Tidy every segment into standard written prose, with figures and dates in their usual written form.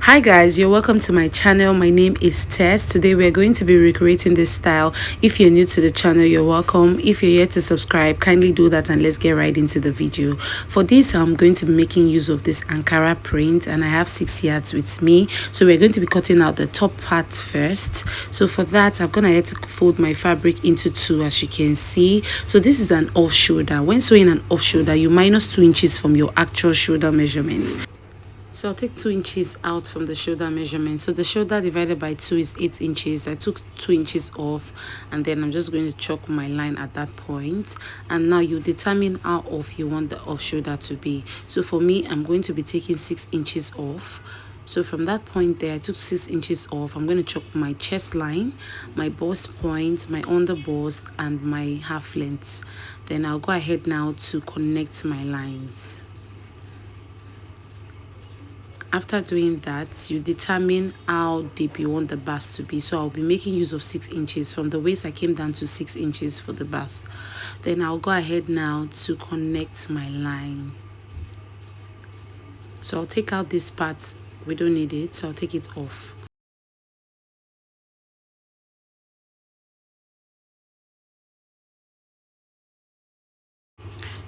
Hi guys, you're welcome to my channel. My name is Tess. Today we're going to be recreating this style. If you're new to the channel, you're welcome. If you're yet to subscribe, kindly do that and let's get right into the video. For this, I'm going to be making use of this Ankara print and I have 6 yards with me. So we're going to be cutting out the top part first. So for that, I'm gonna have to fold my fabric into two, as you can see. So this is an off shoulder. When sewing an off shoulder, you minus 2 inches from your actual shoulder measurement. So I'll take 2 inches out from the shoulder measurement. So the shoulder divided by 2 is 8 inches. I took 2 inches off and then I'm just going to chalk my line at that point. And now you determine how off you want the off shoulder to be. So for me, I'm going to be taking 6 inches off. So from that point there, I took 6 inches off. I'm going to chalk my chest line, my bust point, my under bust, and my half length. Then I'll go ahead now to connect my lines. After doing that, you determine how deep you want the bust to be. So I'll be making use of 6 inches. From the waist, I came down to 6 inches for the bust. Then I'll go ahead now to connect my line. So I'll take out this part. We don't need it, so I'll take it off.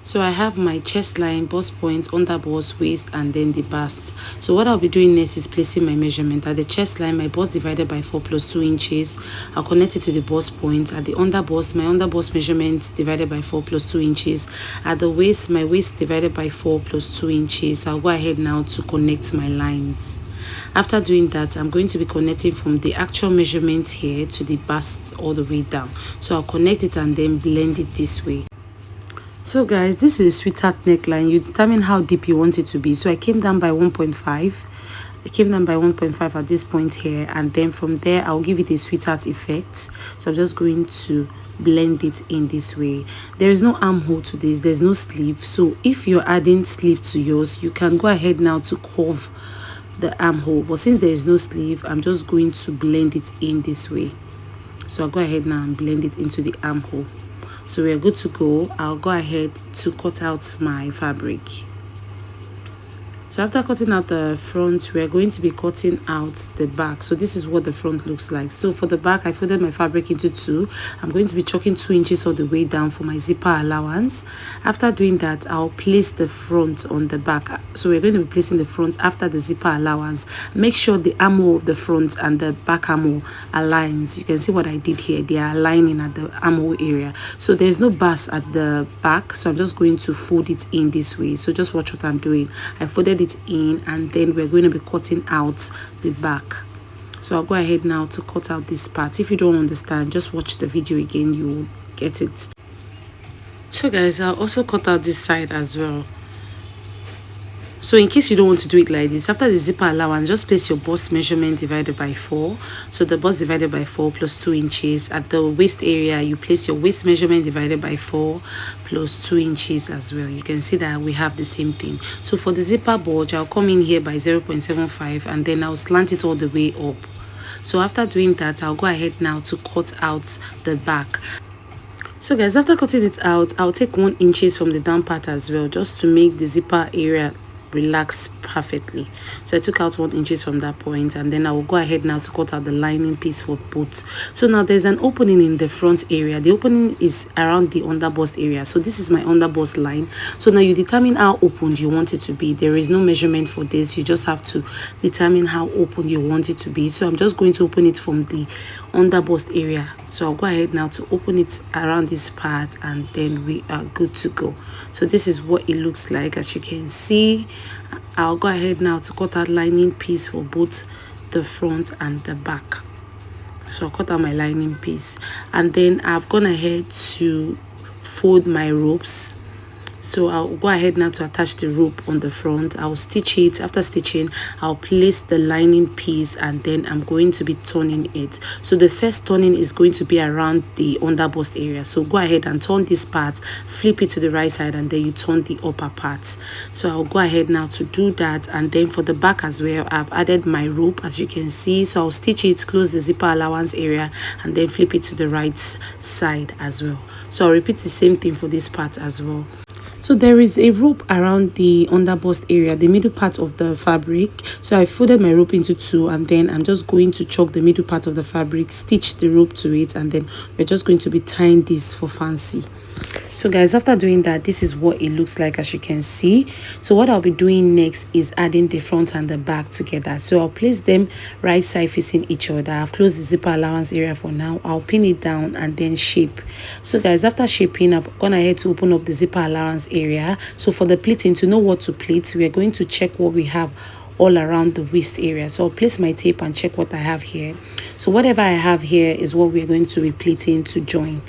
So I have my chest line, bust point, under bust, waist, and then the bust. So what I'll be doing next is placing my measurement. At the chest line, my bust divided by 4 plus 2 inches. I'll connect it to the bust point. At the under bust, my under bust measurement divided by 4 plus 2 inches. At the waist, my waist divided by 4 plus 2 inches. I'll go ahead now to connect my lines. After doing that, I'm going to be connecting from the actual measurement here to the bust all the way down. So I'll connect it and then blend it this way. So guys, this is a sweetheart neckline. You determine how deep you want it to be. So I came down by 1.5. I came down by 1.5 at this point here, and then from there I'll give it a sweetheart effect. So I'm just going to blend it in this way. There is no armhole to this, there's no sleeve. So if you're adding sleeve to yours, you can go ahead now to curve the armhole, but since there is no sleeve, I'm just going to blend it in this way. So I'll go ahead now and blend it into the armhole. So we're good to go. I'll go ahead to cut out my fabric. So after cutting out the front, we're going to be cutting out the back. So this is what the front looks like. So for the back, I folded my fabric into two. I'm going to be chalking 2 inches all the way down for my zipper allowance. After doing that, I'll place the front on the back. So we're going to be placing the front after the zipper allowance. Make sure the armhole of the front and the back armhole aligns. You can see what I did here. They are aligning at the armhole area. So there's no bust at the back. So I'm just going to fold it in this way. So just watch what I'm doing. I folded it in and then we're going to be cutting out the back. So I'll go ahead now to cut out this part. If you don't understand, just watch the video again, you will get it. So guys, I'll also cut out this side as well. So in case you don't want to do it like this, after the zipper allowance, just place your bust measurement divided by 4. So the bust divided by 4 plus 2 inches. At the waist area, you place your waist measurement divided by 4 plus 2 inches as well. You can see that we have the same thing. So for the zipper bulge, I'll come in here by 0.75 and then I'll slant it all the way up. So after doing that, I'll go ahead now to cut out the back. So guys, after cutting it out, I'll take 1 inches from the down part as well, just to make the zipper area relax perfectly. So I took out 1 inches from that point and then I will go ahead now to cut out the lining piece for both. So now there's an opening in the front area. The opening is around the under bust area. So this is my under bust line. So now you determine how open you want it to be. There is no measurement for this. You just have to determine how open you want it to be. So I'm just going to open it from the under bust area. So I'll go ahead now to open it around this part and then we are good to go. So this is what it looks like. As you can see, I'll go ahead now to cut out lining piece for both the front and the back. So I'll cut out my lining piece and then I've gone ahead to fold my ropes. So I'll go ahead now to attach the rope on the front. I'll stitch it. After stitching, I'll place the lining piece and then I'm going to be turning it. So the first turning is going to be around the under bust area. So go ahead and turn this part, flip it to the right side and then you turn the upper part. So I'll go ahead now to do that, and then for the back as well, I've added my rope as you can see. So I'll stitch it, close the zipper allowance area and then flip it to the right side as well. So I'll repeat the same thing for this part as well. So there is a rope around the underbust area, the middle part of the fabric. So I folded my rope into two, and then I'm just going to chalk the middle part of the fabric, stitch the rope to it, and then we're just going to be tying this for fancy. So guys, after doing that, this is what it looks like, as you can see. So what I'll be doing next is adding the front and the back together. So I'll place them right side facing each other. I've closed the zipper allowance area for now. I'll pin it down and then shape. So guys, after shaping, I've gone ahead to open up the zipper allowance area. So for the pleating, to know what to pleat, we are going to check what we have all around the waist area. So I'll place my tape and check what I have here. So whatever I have here is what we're going to be pleating to join.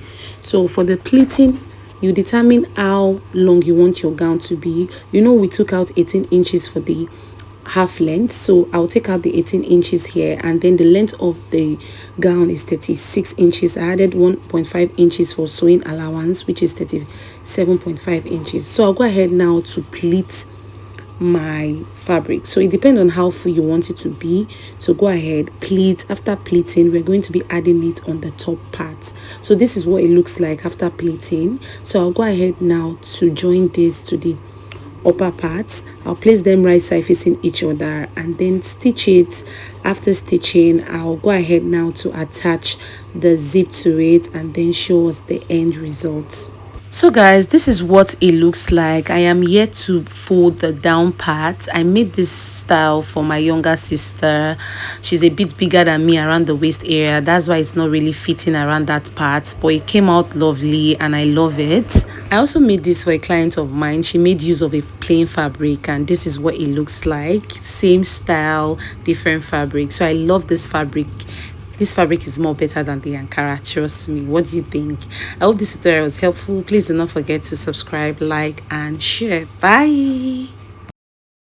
So for the pleating, you determine how long you want your gown to be. You know, we took out 18 inches for the half length, so I'll take out the 18 inches here, and then the length of the gown is 36 inches. I added 1.5 inches for sewing allowance, which is 37.5 inches. So I'll go ahead now to pleat my fabric. So it depends on how full you want it to be. So go ahead, pleat. After pleating, we're going to be adding it on the top part. So this is what it looks like after pleating. So I'll go ahead now to join this to the upper parts. I'll place them right side facing each other and then stitch it. After stitching, I'll go ahead now to attach the zip to it and then show us the end result. So guys, this is what it looks like. I am yet to fold the down part. I made this style for my younger sister. She's a bit bigger than me around the waist area. That's why it's not really fitting around that part, but it came out lovely and I love it. I also made this for a client of mine. She made use of a plain fabric and this is what it looks like. Same style, different fabric. So I love this fabric. This fabric is more better than the Ankara, trust me. What do you think? I hope this tutorial was helpful. Please do not forget to subscribe, like, and share. Bye.